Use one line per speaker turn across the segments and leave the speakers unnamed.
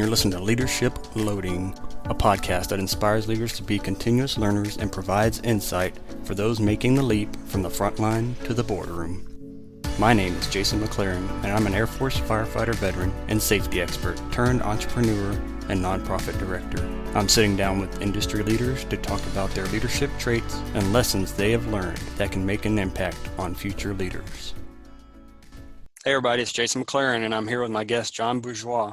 You're listening to Leadership Loading, a podcast that inspires leaders to be continuous learners and provides insight for those making the leap from the front line to the boardroom. My name is Jason McLaren, and I'm an Air Force firefighter veteran and safety expert turned entrepreneur and nonprofit director. I'm sitting down with industry leaders to talk about their leadership traits and lessons they have learned that can make an impact on future leaders. Hey everybody, it's Jason McLaren, and I'm here with my guest, John Bourgeois.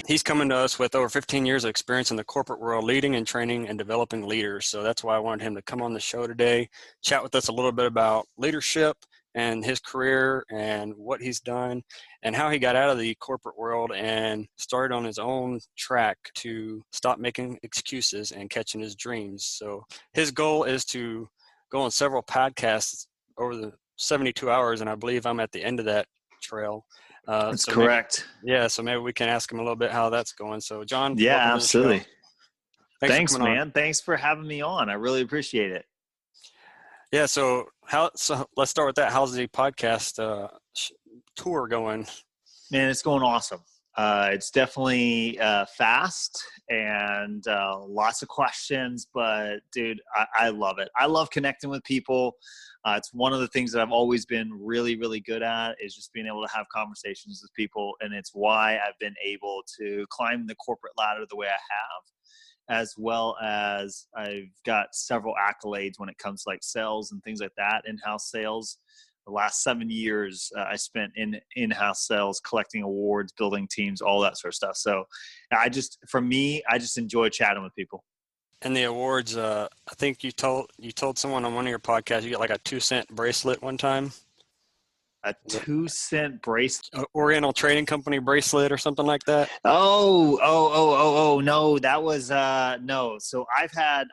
He's coming to us with over 15 years of experience in the corporate world, leading and training and developing leaders. So that's why I wanted him to come on the show today, chat with us a little bit about leadership and his career and what he's done and how he got out of the corporate world and started on his own track to stop making excuses and catching his dreams. So his goal is to go on several podcasts over the 72 hours, and I believe I'm at the end of that trail.
That's correct.
So maybe we can ask him a little bit how that's going. So John,
yeah, absolutely. Thanks, man.
On.
Thanks for having me on. I really appreciate it.
Yeah. So let's start with that. How's the podcast tour going?
Man, it's going awesome. It's definitely fast and lots of questions, but dude, I love it. I love connecting with people. It's one of the things that I've always been really, really good at is just being able to have conversations with people. And it's why I've been able to climb the corporate ladder the way I have, as well as I've got several accolades when it comes to like sales and things like that, in-house sales. The last 7 years I spent in-house sales, collecting awards, building teams, all that sort of stuff. So I just enjoy chatting with people.
And the awards, I think you told someone on one of your podcasts you got like a 2-cent bracelet one time.
A 2-cent bracelet?
Oriental Trading Company bracelet or something like that.
Oh, no, that was, no. So I've had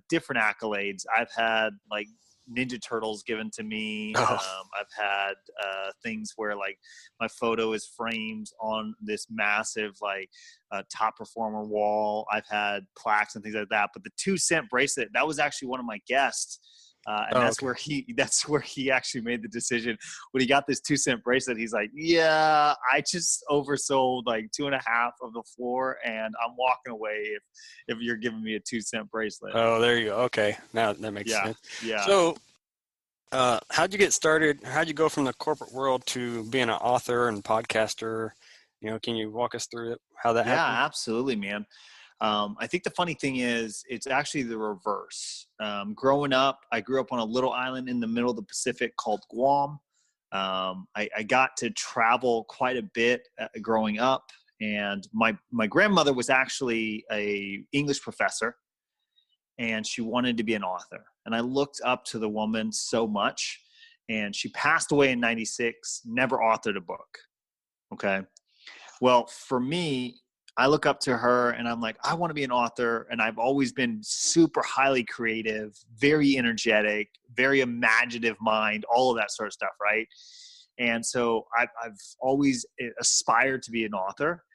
different accolades. I've had like Ninja Turtles given to me. I've had things where like my photo is framed on this massive like top performer wall. I've had plaques and things like that. But the 2-cent bracelet, that was actually one of my guests. That's where he actually made the decision when he got this 2-cent bracelet. He's like, yeah, I just oversold like 2.5 of the floor and I'm walking away if you're giving me a 2-cent bracelet.
Oh, there you go. Okay. Now that makes sense.
Yeah.
So, how'd you get started? How'd you go from the corporate world to being an author and podcaster? You know, can you walk us through how that happened?
Yeah, absolutely, man. I think the funny thing is it's actually the reverse. Growing up, I grew up on a little island in the middle of the Pacific called Guam. I got to travel quite a bit growing up, and my grandmother was actually a English professor, and she wanted to be an author. And I looked up to the woman so much, and she passed away in 96, never authored a book. Okay. Well, for me, I look up to her and I'm like, I want to be an author. And I've always been super highly creative, very energetic, very imaginative mind, all of that sort of stuff. Right. And so I've always aspired to be an author,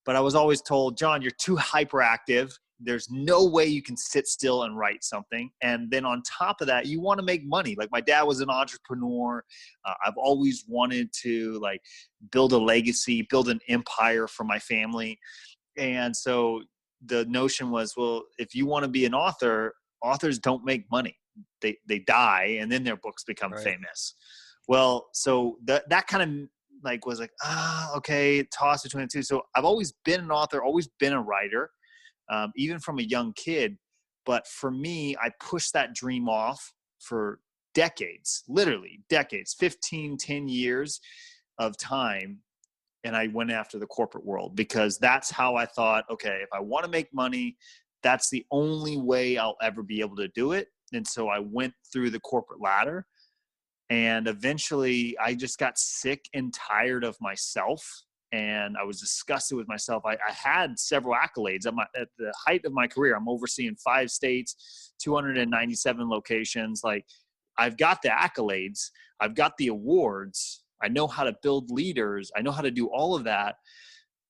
but I was always told, John, you're too hyperactive. There's no way you can sit still and write something. And then on top of that, you want to make money. Like my dad was an entrepreneur. I've always wanted to like build a legacy, build an empire for my family. And so the notion was, well, if you want to be an author, authors don't make money. They die and then their books become famous. Well, so that kind of like was like, okay, toss between the two. So I've always been an author, always been a writer. Even from a young kid. But for me, I pushed that dream off for decades, literally decades, 10 years of time. And I went after the corporate world because that's how I thought, okay, if I want to make money, that's the only way I'll ever be able to do it. And so I went through the corporate ladder, and eventually I just got sick and tired of myself. And I was disgusted with myself. I had several accolades at the height of my career. I'm overseeing 5 states, 297 locations. Like I've got the accolades, I've got the awards. I know how to build leaders. I know how to do all of that,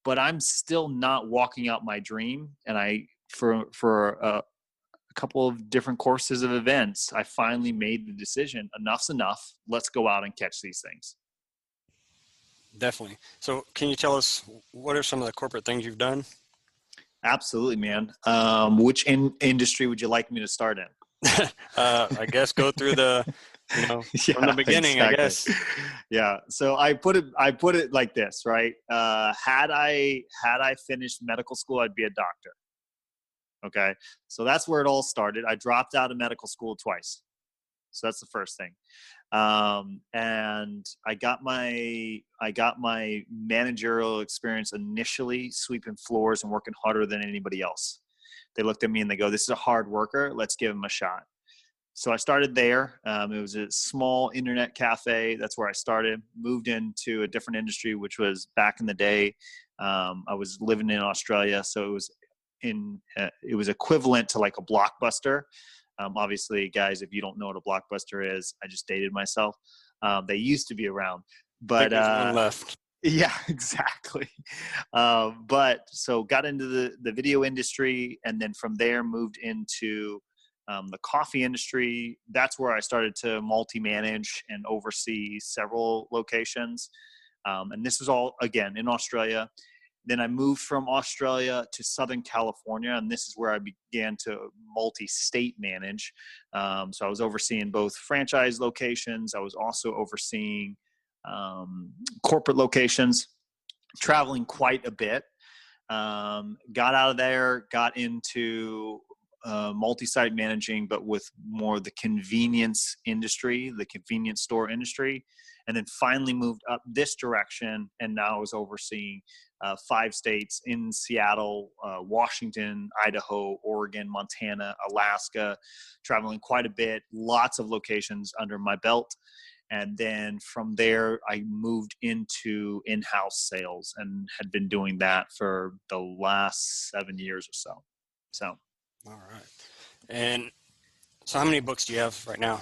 but I'm still not walking out my dream. And for a couple of different courses of events, I finally made the decision, enough's enough. Let's go out and catch these things.
Definitely. So can you tell us what are some of the corporate things you've done?
Absolutely, man. Which industry would you like me to start in?
I guess go through from the
Yeah,
beginning, I
exactly.
guess.
Yeah. So I put it like this, right? Had I finished medical school, I'd be a doctor. Okay. So that's where it all started. I dropped out of medical school twice. So that's the first thing. And I got my managerial experience initially sweeping floors and working harder than anybody else. They looked at me and they go, "This is a hard worker. Let's give him a shot." So I started there. It was a small internet cafe. That's where I started. Moved into a different industry, which was back in the day. I was living in Australia, so it was equivalent to like a Blockbuster. Obviously, guys, if you don't know what a Blockbuster is, I just dated myself. They used to be around,
I think
but
there's one left.
yeah, exactly. But so got into the video industry, and then from there moved into the coffee industry. That's where I started to multi-manage and oversee several locations. And this was all, again, in Australia. Then I moved from Australia to Southern California, and this is where I began to multi-state manage. So I was overseeing both franchise locations. I was also overseeing corporate locations, traveling quite a bit. Got out of there, got into multi-site managing, but with more the convenience industry, the convenience store industry, and then finally moved up this direction. And now I was overseeing 5 states in Seattle, Washington, Idaho, Oregon, Montana, Alaska, traveling quite a bit, lots of locations under my belt. And then from there, I moved into in-house sales and had been doing that for the last 7 years or so. So,
All right. And so how many books do you have right now?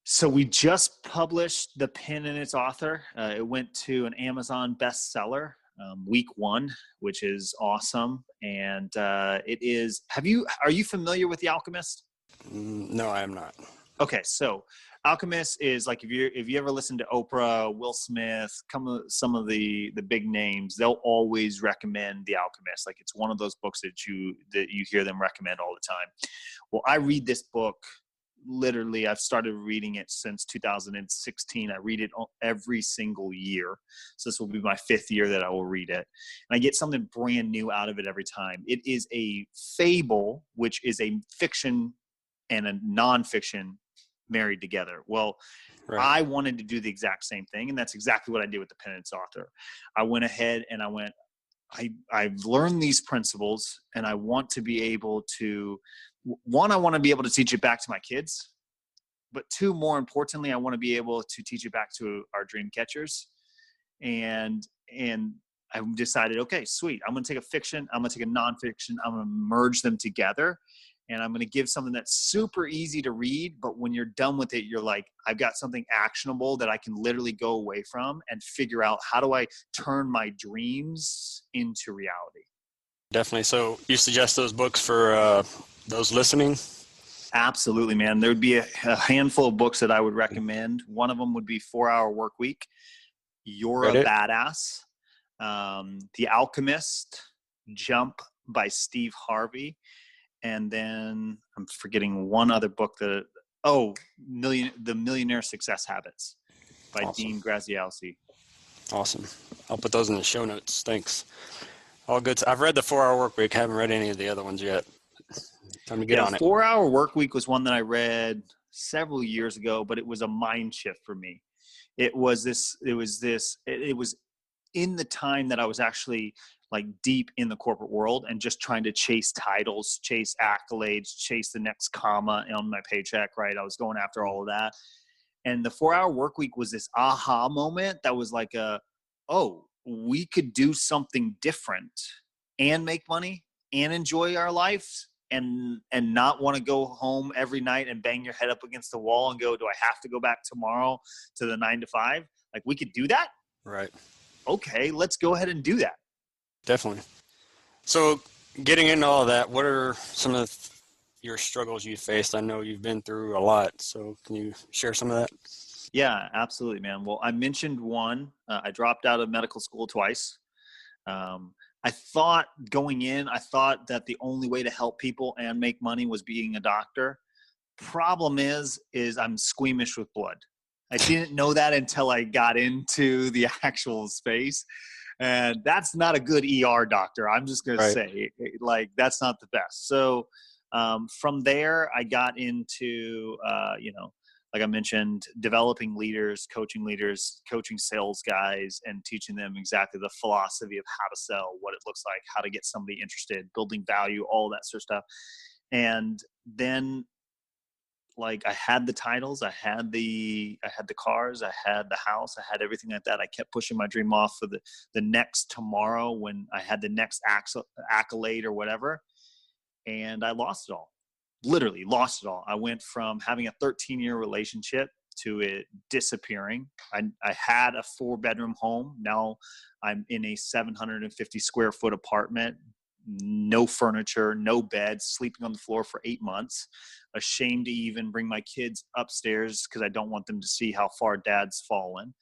so we just published The Pin and Its Author. It went to an Amazon bestseller week 1, which is awesome. And are you familiar with The Alchemist?
No, I am not.
Okay, so Alchemist is like if you ever listen to Oprah, Will Smith, some of the big names, they'll always recommend The Alchemist. Like it's one of those books that you hear them recommend all the time. Well, I read this book literally. I've started reading it since 2016. I read it every single year. So this will be my 5th year that I will read it. And I get something brand new out of it every time. It is a fable, which is a fiction and a nonfiction married together. Well,
Right.
I wanted to do the exact same thing, and that's exactly what I did with The Pin and Its Author. I went ahead and I've learned these principles, and I want to be able to, one, I want to be able to teach it back to my kids, but 2, more importantly, I want to be able to teach it back to our dream catchers. And I decided, okay, sweet. I'm going to take a fiction. I'm going to take a nonfiction. I'm going to merge them together. And I'm going to give something that's super easy to read, but when you're done with it, you're like, I've got something actionable that I can literally go away from and figure out how do I turn my dreams into reality.
Definitely. So you suggest those books for those listening?
Absolutely, man. There would be a handful of books that I would recommend. One of them would be 4-Hour Workweek, You're
Read
a
it?
Badass, The Alchemist, Jump by Steve Harvey, and then I'm forgetting one other book The Millionaire Success Habits by
Awesome.
Dean Graziosi.
Awesome. I'll put those in the show notes. Thanks. All good. I've read the 4-Hour Workweek. Haven't read any of the other ones yet. Time to get on it.
4-Hour Workweek was one that I read several years ago, but it was a mind shift for me. It was in the time that I was actually like deep in the corporate world and just trying to chase titles, chase accolades, chase the next comma on my paycheck, right? I was going after all of that. And the 4-Hour Workweek was this aha moment that was like oh, we could do something different and make money and enjoy our lives and not want to go home every night and bang your head up against the wall and go, do I have to go back tomorrow to the 9 to 5? Like we could do that.
Right.
Okay, let's go ahead and do that.
Definitely. So getting into all of that, what are some of your struggles you faced? I know you've been through a lot, so can you share some of that?
Yeah, absolutely, man. Well, I mentioned one. I dropped out of medical school twice. I thought going in, I thought that the only way to help people and make money was being a doctor. Problem is I'm squeamish with blood. I didn't know that until I got into the actual space. And that's not a good ER doctor. I'm just going to
Right.
say, like, that's not the best. So from there, I got into, like I mentioned, developing leaders, coaching sales guys, and teaching them exactly the philosophy of how to sell, what it looks like, how to get somebody interested, building value, all that sort of stuff. And then, like, I had the titles, I had the cars, I had the house, I had everything like that. I kept pushing my dream off for the next tomorrow when I had the next accolade or whatever, and I lost it all. Literally lost it all. I went from having a 13-year relationship to it disappearing. I had a 4-bedroom home. Now I'm in a 750 square foot apartment, no furniture, no bed, sleeping on the floor for 8 months. Ashamed to even bring my kids upstairs because I don't want them to see how far dad's fallen.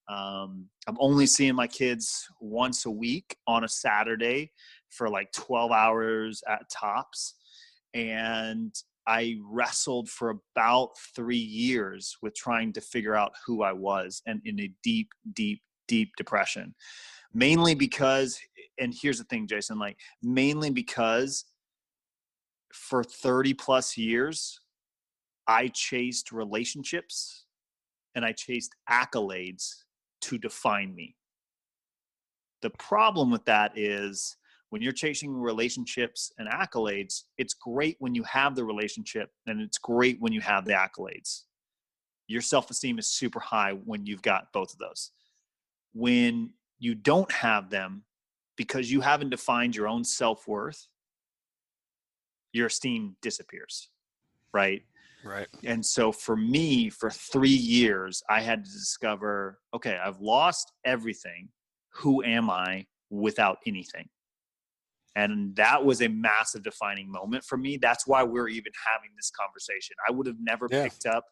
I'm only seeing my kids once a week on a Saturday for like 12 hours at tops. And I wrestled for about 3 years with trying to figure out who I was, and in a deep, deep, deep depression. Mainly because, and here's the thing, Jason, like, mainly because for 30 plus years, I chased relationships and I chased accolades to define me. The problem with that is when you're chasing relationships and accolades, it's great when you have the relationship and it's great when you have the accolades. Your self-esteem is super high when you've got both of those. When you don't have them because you haven't defined your own self-worth, your esteem disappears, right?
Right.
And so for me, for 3 years, I had to discover, okay, I've lost everything. Who am I without anything? And that was a massive defining moment for me. That's why we're even having this conversation. I would have never
Yeah.
picked up,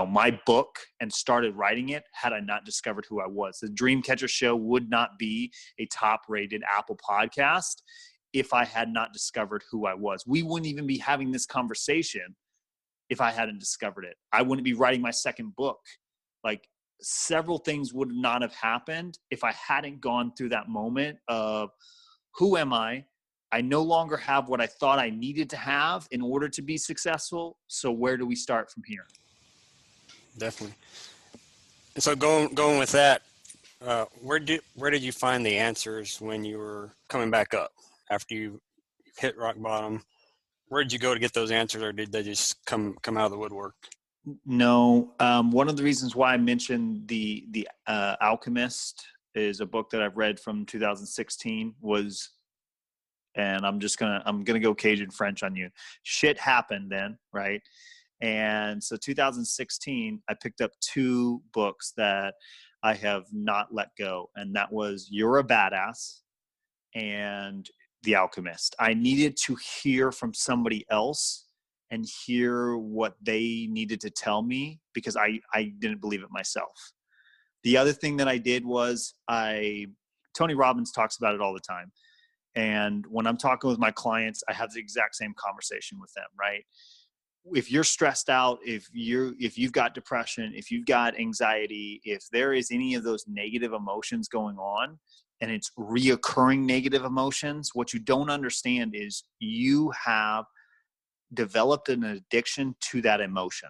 my book and started writing it had I not discovered who I was. The Dreamcatcher Show would not be a top-rated Apple podcast if I had not discovered who I was. We wouldn't even be having this conversation if I hadn't discovered it. I wouldn't be writing my second book. Like, several things would not have happened if I hadn't gone through that moment of, who am I? I no longer have what I thought I needed to have in order to be successful. So where do we start from here?
Definitely. And so going with that, where did you find the answers when you were coming back up after you hit rock bottom? Where did you go to get those answers, or did they just come out of the woodwork?
No. One of the reasons why I mentioned the Alchemist is a book that I've read from 2016 was, and I'm gonna go Cajun French on you. Shit happened then, right? And so 2016, I picked up 2 books that I have not let go, and that was You're a Badass and The Alchemist. I needed to hear from somebody else and hear what they needed to tell me because I didn't believe it myself. The other thing that I did was Tony Robbins talks about it all the time. And when I'm talking with my clients, I have the exact same conversation with them, right? If you're stressed out, if you've got depression, if you've got anxiety, if there is any of those negative emotions going on, and it's reoccurring negative emotions, what you don't understand is you have developed an addiction to that emotion.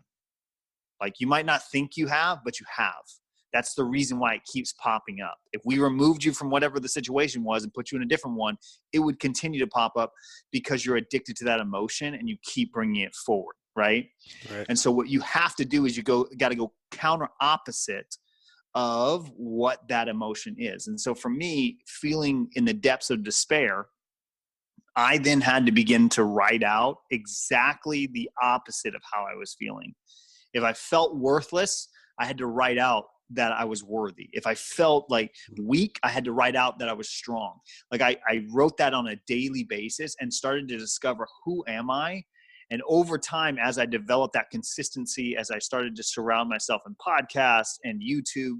Like, you might not think you have, but you have. That's the reason why it keeps popping up. If we removed you from whatever the situation was and put you in a different one, it would continue to pop up because you're addicted to that emotion and you keep bringing it forward, right?
Right.
And so what you have to do is got to go counter opposite of what that emotion is. And so for me, feeling in the depths of despair, I then had to begin to write out exactly the opposite of how I was feeling. If I felt worthless, I had to write out that I was worthy. If I felt like weak, I had to write out that I was strong. Like, I wrote that on a daily basis and started to discover, who am I? And over time, as I developed that consistency, as I started to surround myself in podcasts and YouTube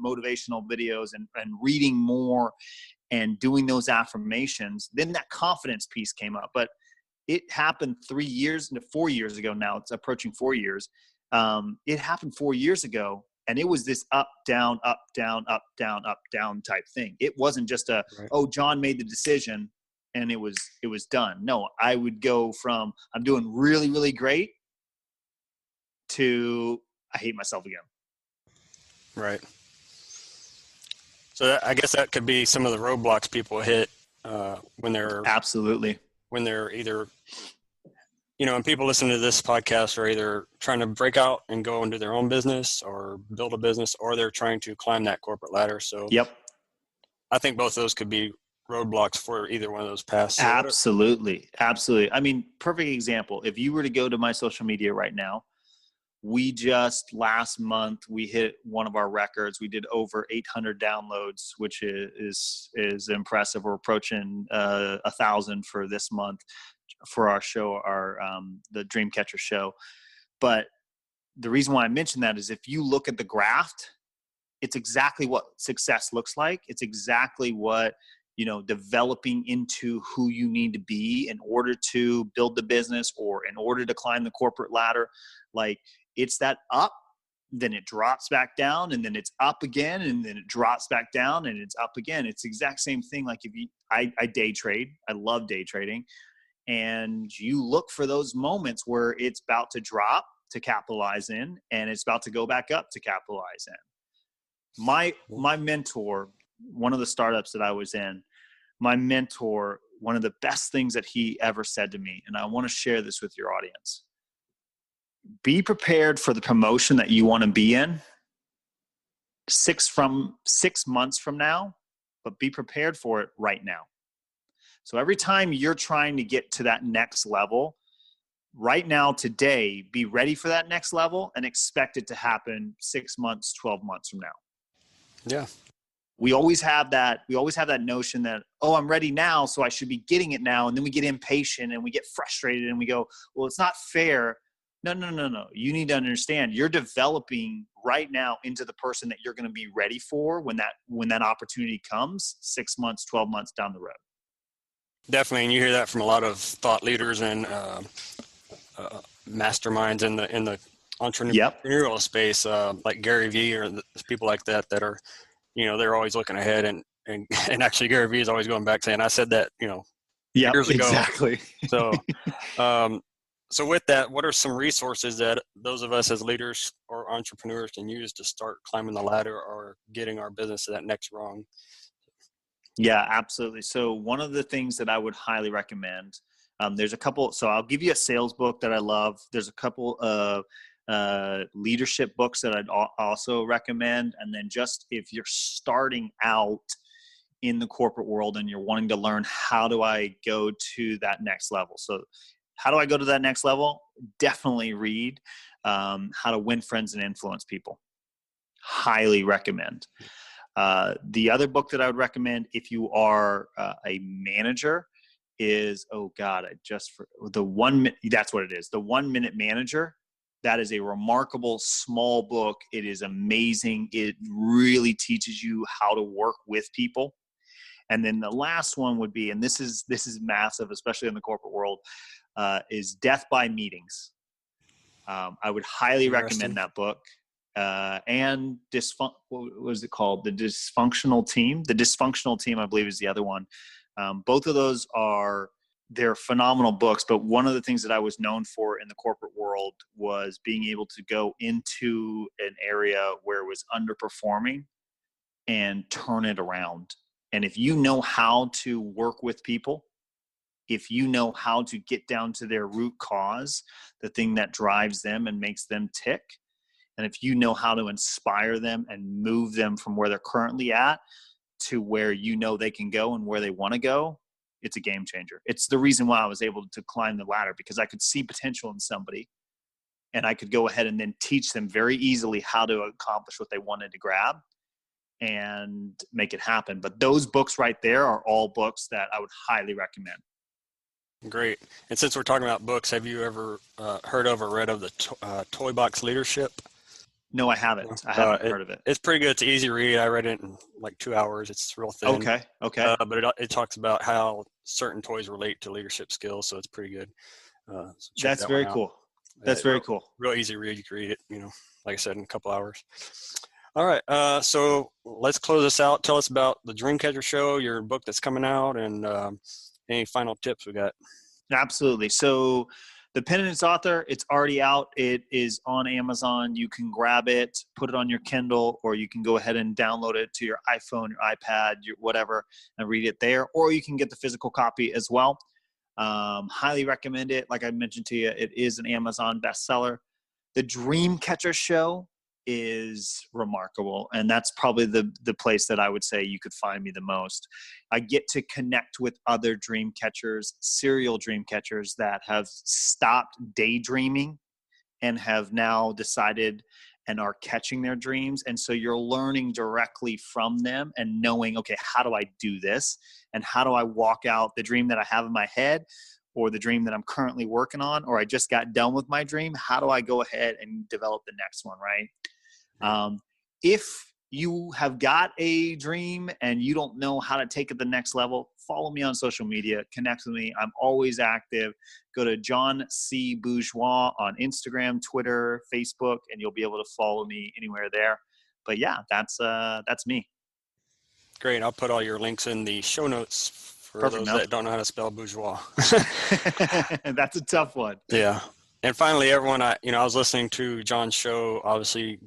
motivational videos and reading more and doing those affirmations, then that confidence piece came up. But it happened 3 years into 4 years ago now. It's approaching 4 years. It happened 4 years ago, and it was this up, down, up, down, up, down, up, down type thing. It wasn't just a,
Right.
oh, John made the decision and it was done. No, I would go from I'm doing really, really great to I hate myself again.
Right. So I guess that could be some of the roadblocks people hit when they're
Absolutely.
When they're either, and people listening to this podcast are either trying to break out and go into their own business or build a business, or they're trying to climb that corporate ladder. So
Yep.
I think both of those could be roadblocks for either one of those paths. So
Absolutely. I mean, perfect example. If you were to go to my social media right now, we just last month we hit one of our records. We did over 800 downloads, which is impressive. We're approaching 1,000 for this month for our show, the Dreamcatcher show. But the reason why I mention that is if you look at the graph, it's exactly what success looks like. It's exactly what developing into who you need to be in order to build the business or in order to climb the corporate ladder. Like, it's that up, then it drops back down, and then it's up again, and then it drops back down, and it's up again. It's the exact same thing. Like I day trade. I love day trading. And you look for those moments where it's about to drop to capitalize in, and it's about to go back up to capitalize in. My mentor, one of the startups that I was in, my mentor, one of the best things that he ever said to me, and I want to share this with your audience. Be prepared for the promotion that you want to be in 6 months from now, but be prepared for it right now. So every time you're trying to get to that next level, right now, today, be ready for that next level and expect it to happen 6 months, 12 months from now.
Yeah.
We always have that notion that, oh, I'm ready now, so I should be getting it now. And then we get impatient and we get frustrated and we go, well, it's not fair. No. You need to understand you're developing right now into the person that you're going to be ready for when that opportunity comes 6 months, 12 months down the road.
Definitely. And you hear that from a lot of thought leaders and masterminds in the entrepreneurial space, like Gary Vee or people like that are, they're always looking ahead and actually Gary Vee is always going back saying, I said that, years ago.
Exactly.
So with that, what are some resources that those of us as leaders or entrepreneurs can use to start climbing the ladder or getting our business to that next rung?
Yeah, absolutely. So one of the things that I would highly recommend, there's a couple, so I'll give you a sales book that I love. There's a couple of leadership books that I'd also recommend. And then just if you're starting out in the corporate world and you're wanting to learn, how do I go to that next level? So how do I go to that next level? Definitely read How to Win Friends and Influence People. Highly recommend. The other book that I would recommend if you are a manager is, that's what it is. The 1 Minute Manager. That is a remarkable small book. It is amazing. It really teaches you how to work with people. And then the last one would be, and this is massive, especially in the corporate world, is Death by Meetings. I would highly recommend that book. And what was it called? The Dysfunctional Team. The Dysfunctional Team, I believe, is the other one. Both of those they're phenomenal books, but one of the things that I was known for in the corporate world was being able to go into an area where it was underperforming and turn it around. And if you know how to work with people, if you know how to get down to their root cause, the thing that drives them and makes them tick, and if you know how to inspire them and move them from where they're currently at to where they can go and where they want to go, it's a game changer. It's the reason why I was able to climb the ladder, because I could see potential in somebody and I could go ahead and then teach them very easily how to accomplish what they wanted to grab and make it happen. But those books right there are all books that I would highly recommend.
Great. And since we're talking about books, have you ever heard of or read of the Toy Box Leadership?
No, I haven't. I haven't heard of it.
It's pretty good. It's an easy read. I read it in like 2 hours. It's real thin.
Okay.
But it talks about how certain toys relate to leadership skills, so it's pretty good. So
That's very cool. That's very cool.
Real easy read. You can read it, like I said, in a couple hours. All right. So let's close this out. Tell us about the Dreamcatcher Show, your book that's coming out, and any final tips we got.
Absolutely. So the Pen and Its Author, it's already out. It is on Amazon. You can grab it, put it on your Kindle, or you can go ahead and download it to your iPhone, your iPad, your whatever, and read it there. Or you can get the physical copy as well. Highly recommend it. Like I mentioned to you, it is an Amazon bestseller. The Dreamcatcher Show is remarkable, and that's probably the place that I would say you could find me the most. I get to connect with other dream catchers, serial dream catchers that have stopped daydreaming and have now decided and are catching their dreams. And so you're learning directly from them and knowing, okay, how do I do this? And how do I walk out the dream that I have in my head, or the dream that I'm currently working on, or I just got done with my dream? How do I go ahead and develop the next one, right? If you have got a dream and you don't know how to take it the next level, follow me on social media, connect with me. I'm always active. Go to John C. Bourgeois on Instagram, Twitter, Facebook, and you'll be able to follow me anywhere there. But yeah, that's me.
Great. I'll put all your links in the show notes for those that don't know how to spell bourgeois.
That's a tough one.
Yeah. And finally, everyone, I was listening to John's show, obviously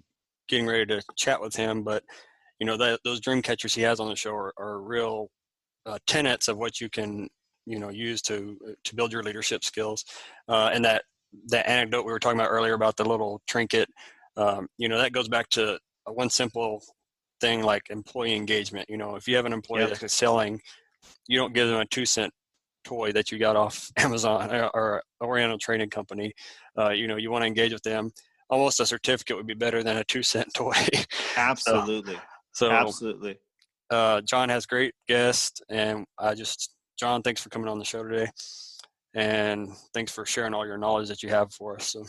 getting ready to chat with him, but those dream catchers he has on the show are real tenets of what you can use to build your leadership skills. And that anecdote we were talking about earlier about the little trinket, that goes back to one simple thing like employee engagement. If you have an employee that's selling, you don't give them a 2-cent toy that you got off Amazon or Oriental Trading Company. You want to engage with them. Almost a certificate would be better than a 2-cent toy.
Absolutely.
So
absolutely.
John has great guests, and John, thanks for coming on the show today, and thanks for sharing all your knowledge that you have for us. So.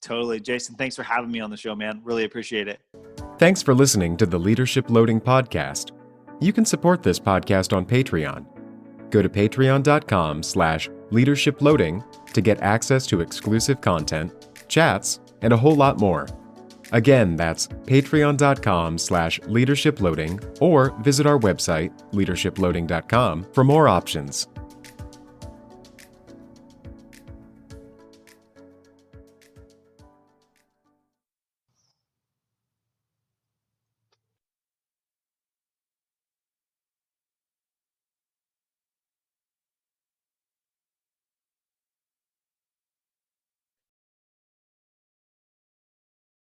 Totally. Jason, thanks for having me on the show, man. Really appreciate it.
Thanks for listening to the Leadership Loading Podcast. You can support this podcast on Patreon. Go to patreon.com/leadershiploading to get access to exclusive content, chats, and a whole lot more. Again, that's patreon.com/leadershiploading, or visit our website, leadershiploading.com, for more options.